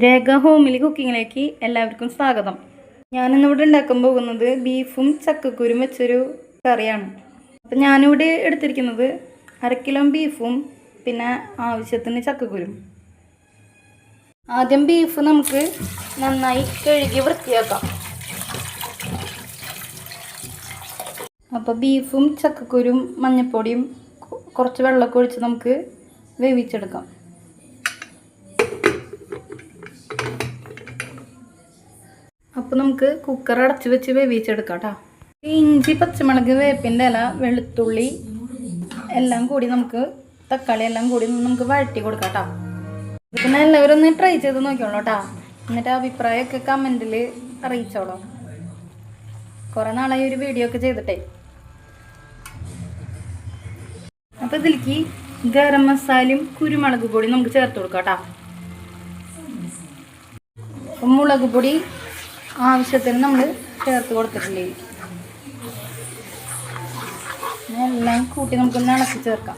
രേഖ homely കുക്കിങ്ങിലേക്ക് എല്ലാവർക്കും സ്വാഗതം. ഞാനിന്നിവിടെ ഉണ്ടാക്കാൻ പോകുന്നത് ബീഫും ചക്കക്കുരും വെച്ചൊരു കറിയാണ്. അപ്പം ഞാനിവിടെ എടുത്തിരിക്കുന്നത് 1/2 കിലോ ബീഫും പിന്നെ ആവശ്യത്തിന് ചക്കക്കുരും. ആദ്യം ബീഫ് നമുക്ക് നന്നായി കഴുകി വൃത്തിയാക്കാം. അപ്പോൾ ബീഫും ചക്കക്കുരും മഞ്ഞൾപ്പൊടിയും കുറച്ച് വെള്ളമൊക്കെ ഒഴിച്ച് നമുക്ക് വേവിച്ചെടുക്കാം. അപ്പോൾ നമുക്ക് കുക്കർ അടച്ച് വെച്ച് വേവിച്ചെടുക്കാം കേട്ടോ. ഇഞ്ചി, പച്ചമുളക്, വേപ്പിൻ്റെ ഇല, വെളുത്തുള്ളി എല്ലാം കൂടി നമുക്ക് തക്കാളി എല്ലാം കൂടി നമുക്ക് വഴറ്റി കൊടുക്കാം കേട്ടോ. പിന്നെ എല്ലാവരും ഒന്ന് ട്രൈ ചെയ്ത് നോക്കിയോളൂ കേട്ടോ. എന്നിട്ട് അഭിപ്രായമൊക്കെ കമൻറ്റിൽ അറിയിച്ചോളൂ. കുറേ നാളായി ഒരു വീഡിയോ ഒക്കെ ചെയ്തിട്ടേ. അപ്പോൾ ഇതിലേക്ക് ഗരം മസാലയും കുരുമുളക് പൊടി നമുക്ക് ചേർത്ത് കൊടുക്കാം കേട്ടോ. അപ്പം മുളക് പൊടി ആവശ്യത്തിന് നമ്മൾ ചേർത്ത് കൊടുത്തിട്ടില്ലേ, എല്ലാം കൂട്ടി നമുക്കൊന്ന് ഇളക്കി ചേർക്കാം.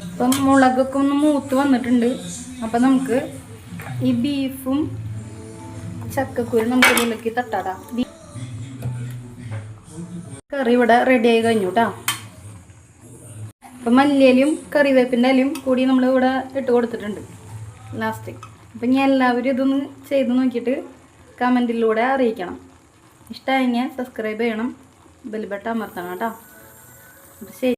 ഇപ്പം മുളകൊക്കെ ഒന്ന് മൂത്ത് വന്നിട്ടുണ്ട്. അപ്പം നമുക്ക് ഈ ബീഫും ചക്കക്കുരും നമുക്ക് ഇതിലേക്ക് തട്ടാടാം. കറി ഇവിടെ റെഡി ആയി കഴിഞ്ഞു കേട്ടോ. അപ്പം മല്ലിയിലും കറിവേപ്പിൻ്റെ ഇലയും കൂടി നമ്മൾ ഇവിടെ ഇട്ട് കൊടുത്തിട്ടുണ്ട് ലാസ്റ്റ്. അപ്പം ഇനി എല്ലാവരും ഇതൊന്ന് ചെയ്ത് നോക്കിയിട്ട് കമൻറ്റിലൂടെ അറിയിക്കണം. ഇഷ്ടമായെങ്കിൽ സബ്സ്ക്രൈബ് ചെയ്യണം, ബെൽ ബട്ടൺ അമർത്തണം കേട്ടോ. അപ്പം ശരി.